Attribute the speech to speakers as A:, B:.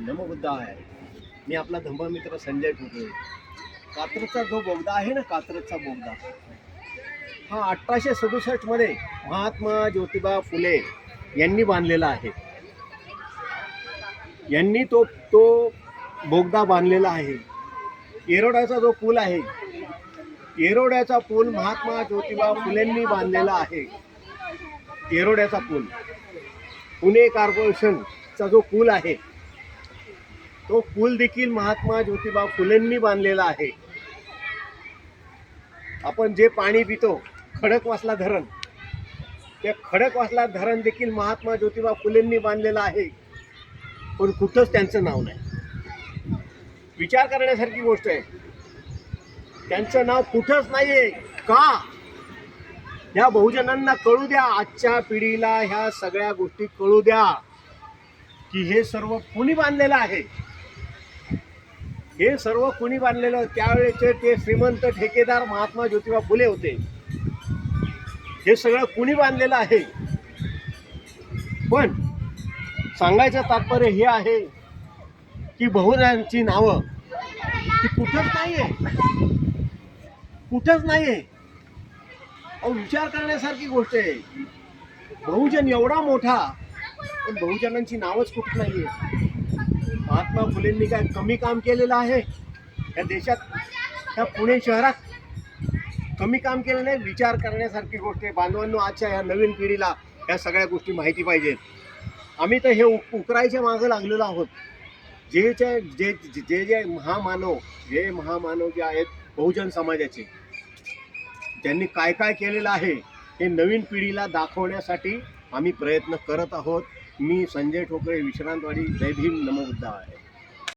A: नमो बुद्धाय. मी आपला धम्ममित्र संजय ठोकळे. कात्रजचा जो बोगदा आहे ना, कात्रजचा बोगदा हा 1867 मध्ये महात्मा ज्योतिबा फुले यांनी बांधलेला आहे. यांनी तो बोगदा बांधलेला आहे. येरोड्याचा जो पूल आहे, येरोड्याचा पूल महात्मा ज्योतिबा फुलेंनी बांधलेला आहे. येरोड्याचा पूल, पुणे कॉर्पोरेशनचा जो पूल आहे, तो पूल देखील महात्मा ज्योतिबा फुलेंनी बांधलेला आहे. आपण जे पाणी पितो, खडकवासला धरण, ते खडकवासला धरण देखील महात्मा ज्योतिबा फुलेंनी बांधलेलं आहे. पण कुठंच त्यांचं नाव नाही. विचार करण्यासारखी गोष्ट आहे. त्यांचं नाव कुठंच नाहीये. का? या बहुजनांना कळू द्या, आजच्या पिढीला ह्या सगळ्या गोष्टी कळू द्या की हे सर्व कुणी बांधलेलं आहे. हे सर्व कुणी बांधलेलं? त्यावेळेचे ते श्रीमंत ठेकेदार महात्मा ज्योतिबा फुले होते. हे सगळं कुणी बांधलेलं आहे? पण सांगायचं तात्पर्य हे आहे की बहुजनांची नावं ती कुठंच नाहीये, कुठंच नाहीये. विचार करण्यासारखी गोष्ट आहे. बहुजन एवढा मोठा, पण बहुजनांची नावच कुठं नाहीये. महात्मा फुलेंनी काय कमी काम केलेलं आहे या देशात, या पुणे शहरात? कमी काम केलं नाही. विचार करण्यासारखी गोष्ट आहे. बांधवांनो, आजच्या या नवीन पिढीला या सगळ्या गोष्टी माहिती पाहिजेत. आम्ही तर हे उकरायच्या मागं लागलेलो आहोत. जे महामानव जे आहेत बहुजन समाजाचे, त्यांनी काय काय केलेलं आहे हे नवीन पिढीला दाखवण्यासाठी आम्ही प्रयत्न करत आहोत. मी संजय ठोकळे, विश्रांतवाडी. जय भीम, नमो बुद्धाय.